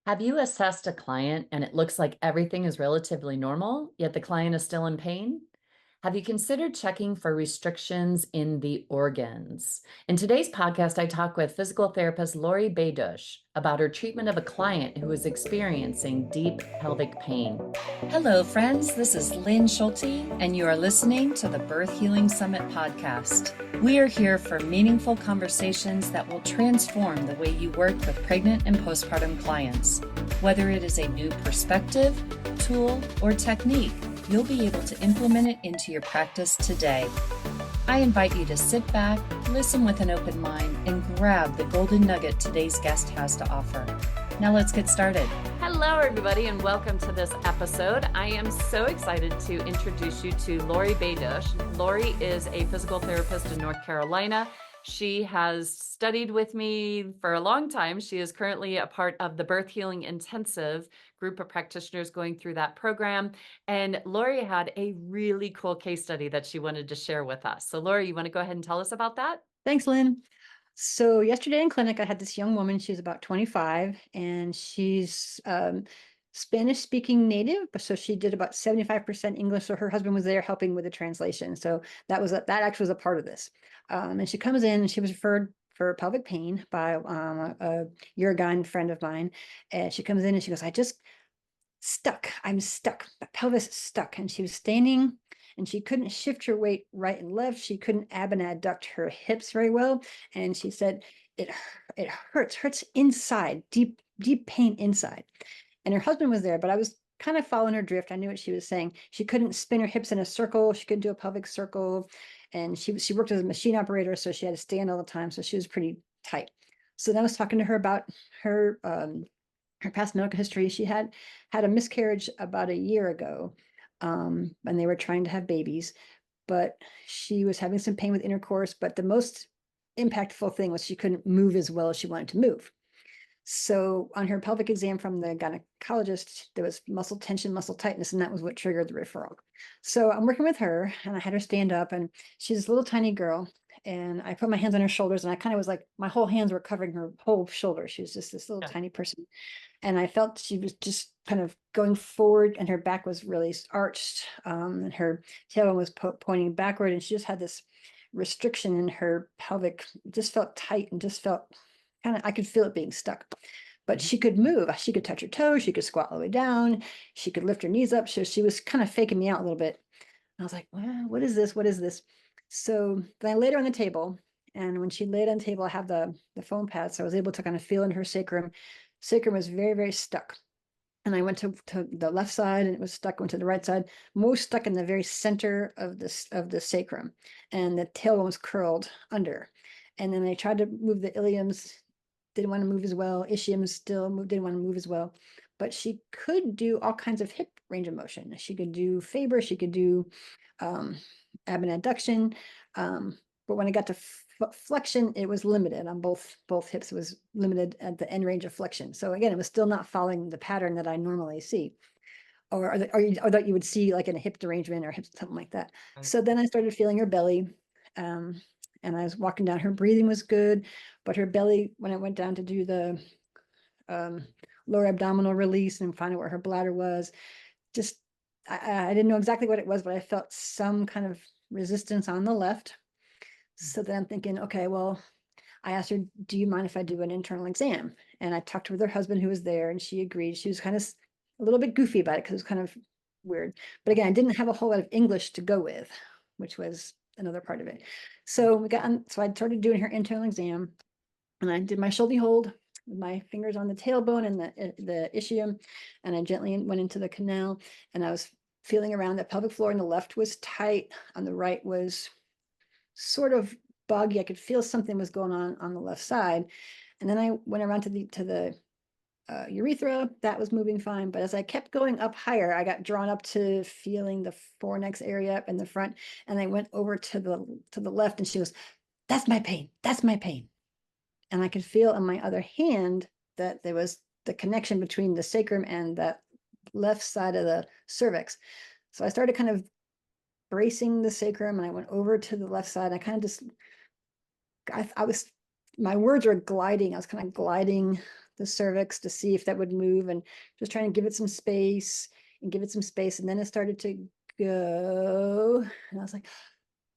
Have you assessed a client and it looks like everything is relatively normal, yet the client is still in pain? Have you considered checking for restrictions in the organs? In today's podcast, I talk with physical therapist Lori Baydush about her treatment of a client who is experiencing deep pelvic pain. Hello, friends. This is Lynn Schulte, and you are listening to the Birth Healing Summit podcast. We are here for meaningful conversations that will transform the way you work with pregnant and postpartum clients. Whether it is a new perspective, tool, or technique, you'll be able to implement it into your practice today. I invite you to sit back, listen with an open mind, and grab the golden nugget today's guest has to offer. Now let's get started. Hello, everybody, and welcome to this episode. I am so excited to introduce you to Lori Baydush. Lori is a physical therapist in North Carolina. She has studied with me for a long time. She is currently a part of the Birth Healing Intensive group of practitioners going through that program. And Lori had a really cool case study that she wanted to share with us. So Lori, you want to go ahead and tell us about that? Thanks, Lynn. So yesterday in clinic, I had this young woman. She's about 25, and she's Spanish-speaking native, but so she did about 75% English. So her husband was there helping with the translation. So that actually was a part of this. And she comes in, and she was referred for pelvic pain by a urogyn friend of mine. And she comes in, and she goes, I'm stuck. My pelvis is stuck. And she was standing and she couldn't shift her weight right and left. She couldn't ab and adduct her hips very well. And she said, it hurts inside, deep pain inside. And her husband was there, but I was kind of following her drift. I knew what she was saying. She couldn't spin her hips in a circle. She couldn't do a pelvic circle. And she worked as a machine operator, so she had to stand all the time. So she was pretty tight. So then I was talking to her about her past medical history. She had a miscarriage about a year ago, and they were trying to have babies, but she was having some pain with intercourse. But the most impactful thing was she couldn't move as well as she wanted to move. So on her pelvic exam from the gynecologist, there was muscle tension, muscle tightness, and that was what triggered the referral. So I'm working with her, and I had her stand up, and she's this little tiny girl. And I put my hands on her shoulders, and I kind of was like, my whole hands were covering her whole shoulder. She was just this little Yeah. tiny person. And I felt she was just kind of going forward, and her back was really arched, and her tailbone was pointing backward, and she just had this restriction in her pelvic. It just felt tight and just felt I could feel it being stuck. But Mhm. she could move. She could touch her toes. She could squat all the way down. She could lift her knees up. So she was kind of faking me out a little bit. I was like, well, what is this? What is this? So then I laid her on the table. And when she laid on the table, I have the foam pad. So I was able to kind of feel in her sacrum. Sacrum was very, very stuck. And I went to the left side, and it was stuck. Went to the right side, most stuck in the very center of the sacrum. And the tailbone was curled under. And then I tried to move the iliums, didn't want to move as well. Ischium still didn't want to move as well. But she could do all kinds of hip range of motion. She could do Faber, she could do um, ab and adduction. But when I got to flexion, it was limited on both hips. It was limited at the end range of flexion. So again, it was still not following the pattern that I normally see, or that you would see like in a hip derangement or hip, something like that. Right. So then I started feeling her belly. Um, and I was walking down. Her breathing was good, but her belly, when I went down to do the um, lower abdominal release and find out where her bladder was, just I didn't know exactly what it was, but I felt some kind of resistance on the left. So then I'm thinking, okay, well, I asked her, do you mind if I do an internal exam? And I talked with her husband who was there, and she agreed. She was kind of a little bit goofy about it because it was kind of weird. But again, I didn't have a whole lot of English to go with, which was another part of it. So I started doing her internal exam, and I did my shoulder hold with my fingers on the tailbone and the ischium, and I gently went into the canal, and I was feeling around the pelvic floor, and the left was tight, on the right was sort of buggy. I could feel something was going on the left side. And then I went around to the urethra. That was moving fine. But as I kept going up higher, I got drawn up to feeling the fornix area up in the front. And I went over to the left, and she was, that's my pain. That's my pain. And I could feel on my other hand that there was the connection between the sacrum and that left side of the cervix. So I started kind of bracing the sacrum, and I went over to the left side. I kind of just, I was, my words were gliding. I was kind of gliding the cervix to see if that would move, and just trying to give it some space and give it some space. And then it started to go. And I was like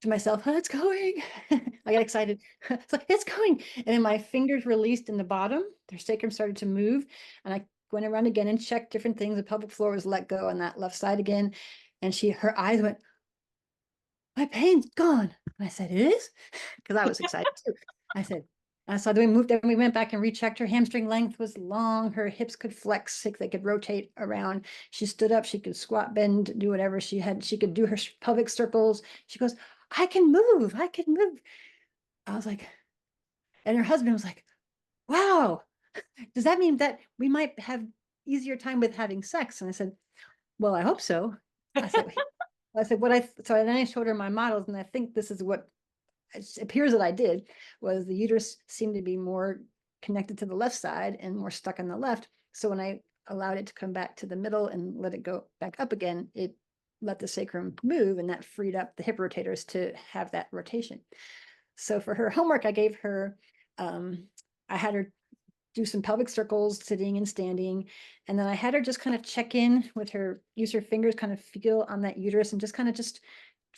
to myself, oh, it's going. I got excited. It's like, it's going. And then my fingers released in the bottom. Their sacrum started to move. And I went around again and checked different things. The pelvic floor was let go on that left side again. And her eyes went, my pain's gone. And I said, it is? Because I was excited too. I said, so then we went back and rechecked. Her hamstring length was long. Her hips could flex, they could rotate around. She stood up, she could squat, bend, do whatever she had. She could do her pelvic circles. She goes, I can move. I can move. I was like, and her husband was like, wow, does that mean that we might have easier time with having sex? And I said, well, I hope so. I said, so then I showed her my models, and I think this is what it appears that I did, was the uterus seemed to be more connected to the left side and more stuck on the left. So when I allowed it to come back to the middle and let it go back up again, it let the sacrum move, and that freed up the hip rotators to have that rotation. So for her homework, I gave her, I had her do some pelvic circles, sitting and standing. And then I had her just kind of check in with her, use her fingers, kind of feel on that uterus, and just kind of just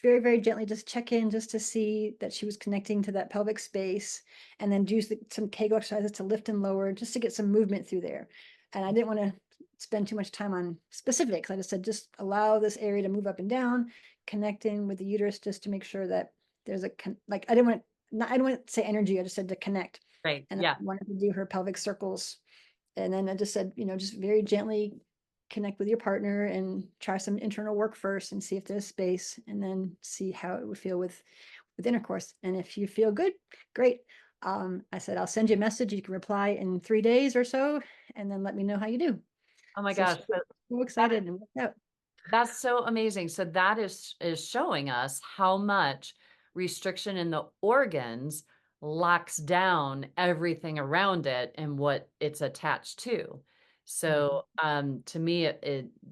very, very gently just check in, just to see that she was connecting to that pelvic space. And then do some Kegel exercises to lift and lower, just to get some movement through there. And I didn't want to spend too much time on specifics. I just said, just allow this area to move up and down, connecting with the uterus, just to make sure that there's like, I didn't want to say energy. I just said to connect. Right. And Yeah. I wanted to do her pelvic circles. And then I just said, just very gently connect with your partner and try some internal work first and see if there's space, and then see how it would feel with intercourse. And if you feel good, great. I said, I'll send you a message. You can reply in 3 days or so, and then let me know how you do. Oh my So gosh. she was so excited and worked out. That's so amazing. So that is showing us how much restriction in the organs locks down everything around it and what it's attached to. So to me,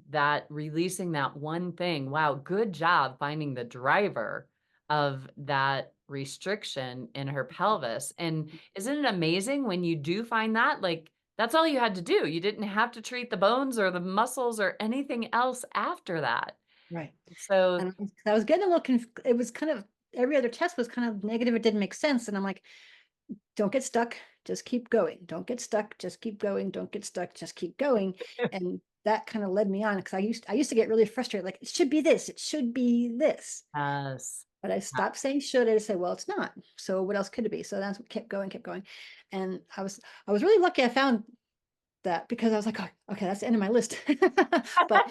that releasing that one thing, wow, good job finding the driver of that restriction in her pelvis. And isn't it amazing when you do find that, like, that's all you had to do. You didn't have to treat the bones or the muscles or anything else after that. Right. So, And I was getting a little, it was kind of, every other test was kind of negative. It didn't make sense. And I'm like, don't get stuck, just keep going. Don't get stuck, just keep going. Don't get stuck, just keep going. And that kind of led me on, because I used to get really frustrated, like, it should be this, it should be this. yes. But I stopped saying should. I just say, well, it's not. So what else could it be? So that's what kept going, kept going. And I was really lucky I found that, because I was like, oh, okay, that's the end of my list. But but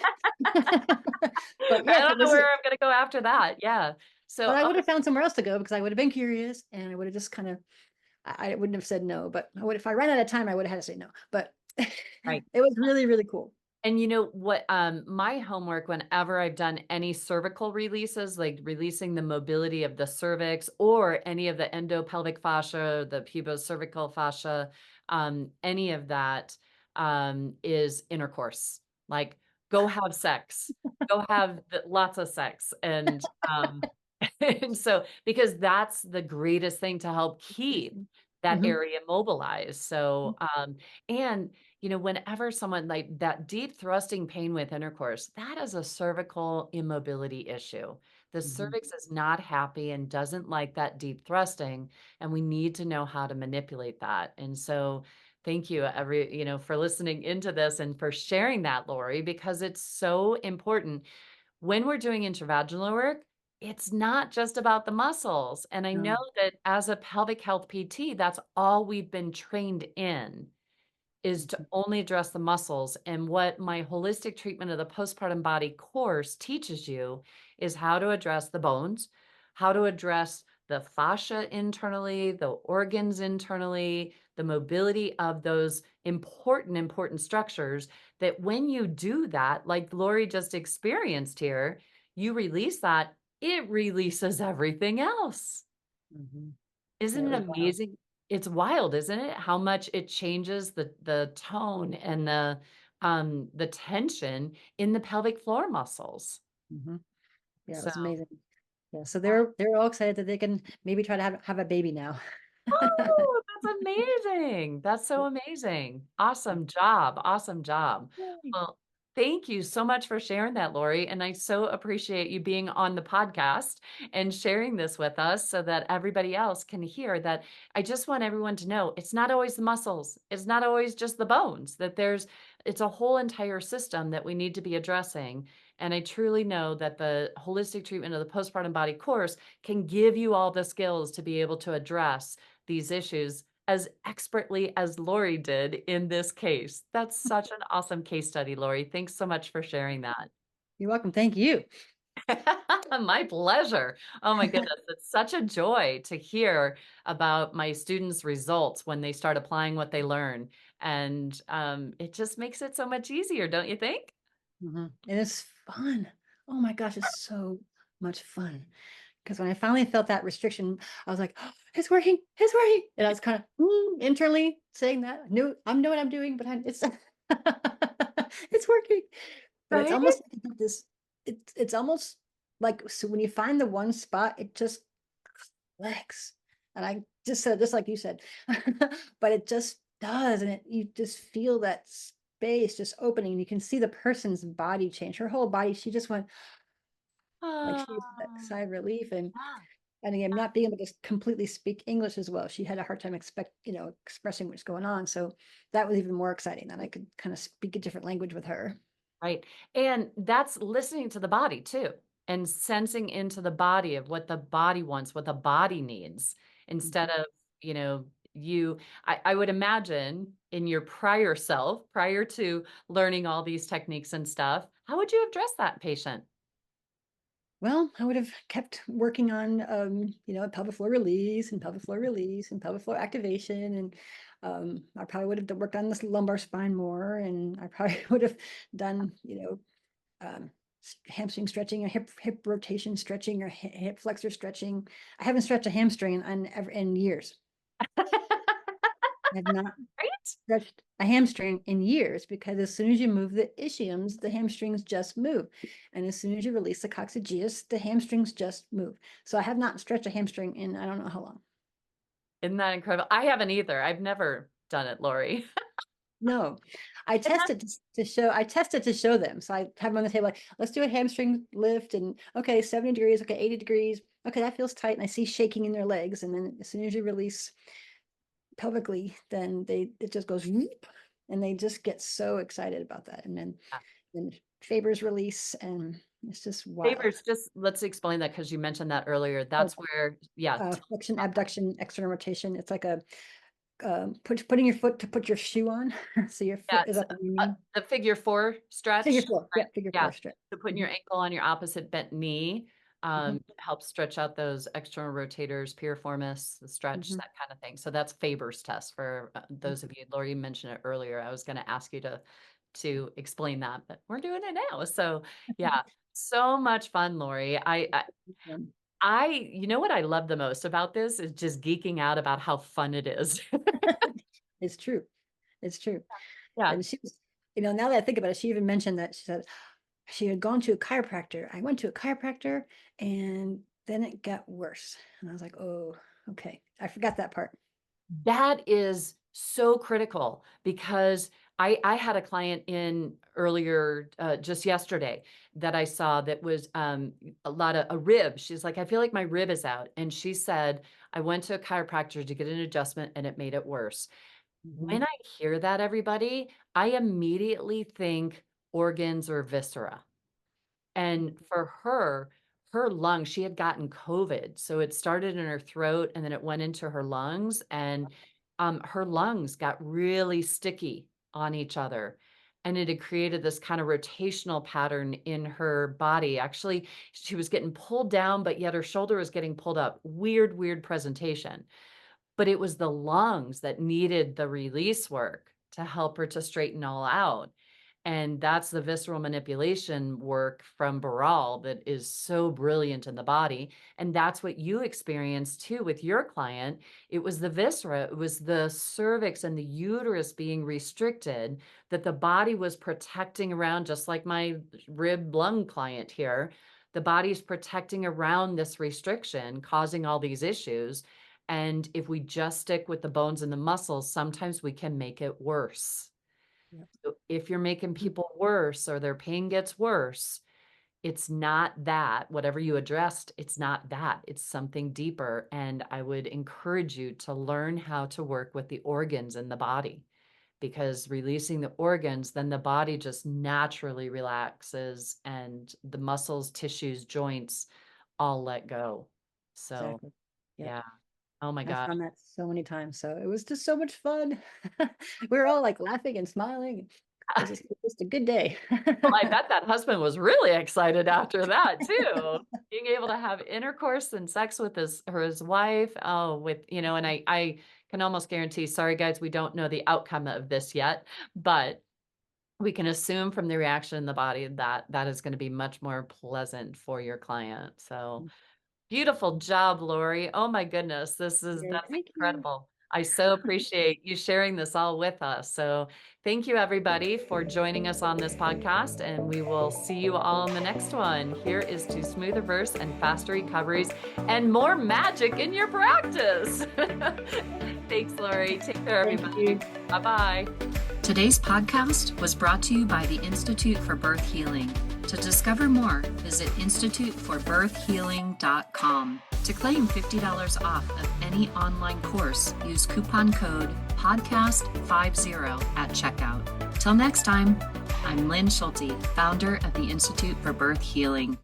I yeah, don't know where I'm gonna go after that. Yeah. So, but I would have found somewhere else to go, because I would have been curious, and I would have just kind of, I wouldn't have said no, but if I ran out of time, I would have had to say no. But it right. was really, really cool. And you know what, my homework whenever I've done any cervical releases, like releasing the mobility of the cervix or any of the endopelvic fascia, the pubocervical fascia, any of that, is intercourse. Like, go have sex, go have lots of sex. And, and so, because that's the greatest thing to help keep that Mhm, area mobilized. So, and whenever someone like that deep thrusting pain with intercourse, that is a cervical immobility issue. The mhm, cervix is not happy and doesn't like that deep thrusting, and we need to know how to manipulate that. And so, thank you, for listening into this and for sharing that, Lori, because it's so important when we're doing intravaginal work. It's not just about the muscles. And I know no, that as a pelvic health PT, that's all we've been trained in, is to mhm, only address the muscles. And what my holistic treatment of the postpartum body course teaches you is how to address the bones, how to address the fascia internally, the organs internally, the mobility of those important structures, that when you do that, like Lori just experienced here, you release that, it releases everything else. mhm. Yeah, Isn't it it was wild. amazing? It's wild, isn't it? How much it changes the tone and the tension in the pelvic floor muscles. Mhm. Yeah, it So, was amazing. Yeah, so wow. they're all excited that they can maybe try to have a baby now. Oh, That's amazing. That's so amazing. Awesome job. Awesome job. Yay. Well, thank you so much for sharing that, Lori. And I so appreciate you being on the podcast and sharing this with us so that everybody else can hear that. I just want everyone to know it's not always the muscles, it's not always just the bones, that it's a whole entire system that we need to be addressing. And I truly know that the holistic treatment of the postpartum body course can give you all the skills to be able to address these issues as expertly as Lori did in this case. That's such an awesome case study, Lori. Thanks so much for sharing that. You're welcome. Thank you. My pleasure. Oh my goodness, it's such a joy to hear about my students' results when they start applying what they learn. And it just makes it so much easier, don't you think? And it's fun. Oh my gosh, it's so much fun. Because when I finally felt that restriction, I was like, oh, it's working, it's working. And I was kind of internally saying that. I know what I'm doing, but it's it's working. But it's Right? almost like this, it's almost like so when you find the one spot, it just clicks. And I just said, just like you said, but it just does. And you just feel that space just opening. You can see the person's body change. Her whole body, she just went like she was that Ah, sigh of relief. yeah. And again, not being able to completely speak English as well. She had a hard time expressing what's going on. So that was even more exciting that I could kind of speak a different language with her. Right. And that's listening to the body too, and sensing into the body of what the body wants, what the body needs, instead Mhm. of, you know, I would imagine in your prior self, prior to learning all these techniques and stuff, how would you address that patient? Well, I would have kept working on, pelvic floor release and pelvic floor release and pelvic floor activation. And I probably would have worked on this lumbar spine more. And I probably would have done, hamstring stretching or hip rotation stretching or hip flexor stretching. I haven't stretched a hamstring in years. I have not Right? stretched a hamstring in years because as soon as you move the ischiums, the hamstrings just move. And as soon as you release the coccygeus, the hamstrings just move. So I have not stretched a hamstring in I don't know how long. Isn't that incredible? I haven't either. I've never done it, Lori. No, And that's I tested to show them. So I have them on the table, like, let's do a hamstring lift and okay, 70 degrees, okay, 80 degrees. Okay, that feels tight. And I see shaking in their legs. And then as soon as you release pelvically, then it just goes whoop, and they just get so excited about that. And then Faber's release, and it's just wild. favors. Just let's explain that because you mentioned that earlier. Oh, That's where, yeah, flexion, abduction, external rotation. It's like a putting your foot to put your shoe on, so your foot is yes, up on your knee. the figure four Figure stretch, four, yeah, right? figure Yeah. four stretch. So putting Mhm, your ankle on your opposite bent knee mhm, helps stretch out those external rotators, piriformis, the stretch, mhm, that kind of thing. So that's Faber's test for those of you. Lori mentioned it earlier. I was going to ask you to explain that, but we're doing it now. So yeah, so much fun, Lori. mhm. You know what I love the most about this is just geeking out about how fun it is. It's true. It's true. Yeah. And she was, now that I think about it, she even mentioned that she said she had gone to a chiropractor. I went to a chiropractor and then it got worse. And I was like, oh, okay. I forgot that part. That is so critical because I had a client in earlier, just yesterday that I saw that was a lot of a rib. She's like, I feel like my rib is out. And she said, I went to a chiropractor to get an adjustment and it made it worse. When Mhm, I hear that, everybody, I immediately think organs or viscera. And mhm, for her, her lungs, she had gotten COVID. So it started in her throat and then it went into her lungs. And her lungs got really sticky on each other. And it had created this kind of rotational pattern in her body. Actually, she was getting pulled down, but yet her shoulder was getting pulled up. Weird, weird presentation. But it was the lungs that needed the release work to help her to straighten all out. And that's the visceral manipulation work from Baral that is so brilliant in the body. And that's what you experienced too with your client. It was the viscera, it was the cervix and the uterus being restricted that the body was protecting around, just like my rib lung client here. The body's protecting around this restriction, causing all these issues. And if we just stick with the bones and the muscles, sometimes we can make it worse. Yep. So if you're making people worse or their pain gets worse, it's not that. Whatever you addressed, it's not that. It's something deeper. And I would encourage you to learn how to work with the organs in the body, because releasing the organs, then the body just naturally relaxes and the muscles, tissues, joints all let go. So, Exactly. Yep. yeah. Oh my I gosh. found that so many times. So it was just so much fun. We were all like laughing and smiling. It was just a good day. Well, I bet that husband was really excited after that too. Being able to have intercourse and sex with his wife. Oh, and I can almost guarantee, sorry guys, we don't know the outcome of this yet, but we can assume from the reaction in the body that that is going to be much more pleasant for your client. So beautiful job, Lori. Oh my goodness. Yeah, That's thank you. incredible. I so appreciate you sharing this all with us. So thank you everybody for joining us on this podcast, and we will see you all in the next one. Here is to smoother births and faster recoveries and more magic in your practice. Thanks, Lori. Take care, Thank everybody. you. Bye-bye. Today's podcast was brought to you by the Institute for Birth Healing. To discover more, visit instituteforbirthhealing.com. To claim $50 off of any online course, use coupon code PODCAST50 at checkout. Till next time, I'm Lynn Schulte, founder of the Institute for Birth Healing.